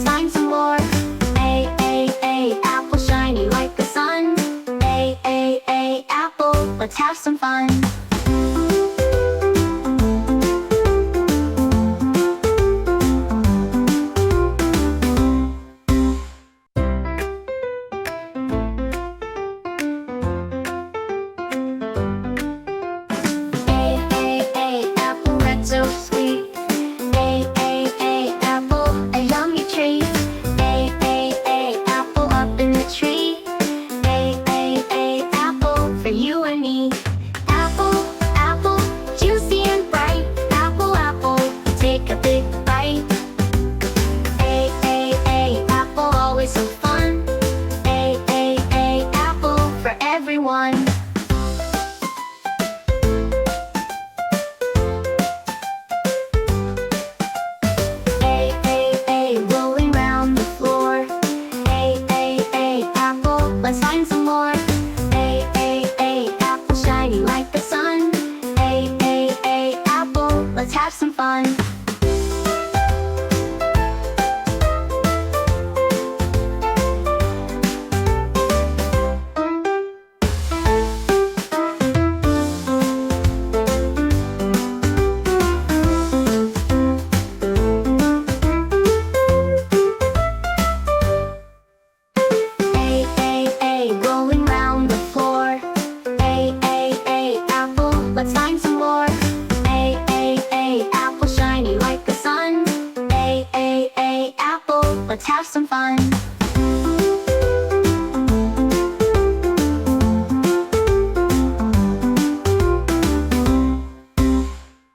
find some more. A, apple shiny like the sun. A, apple, let's have some fun. A, apple, that's so sweet. A, apple, a yummy treat. A, apple up in the tree. A, apple for you and me. Apple, apple, juicy and bright. Apple, apple, take a big bite. A, apple, always so fun. A, apple for everyone. Rolling round the floor. Apple, let's find some more. Apple shiny like the sun. Apple, let's have some fun. Rolling round the floor. Apple, let's find some more. Apple shiny like the sun. Apple, let's have some fun.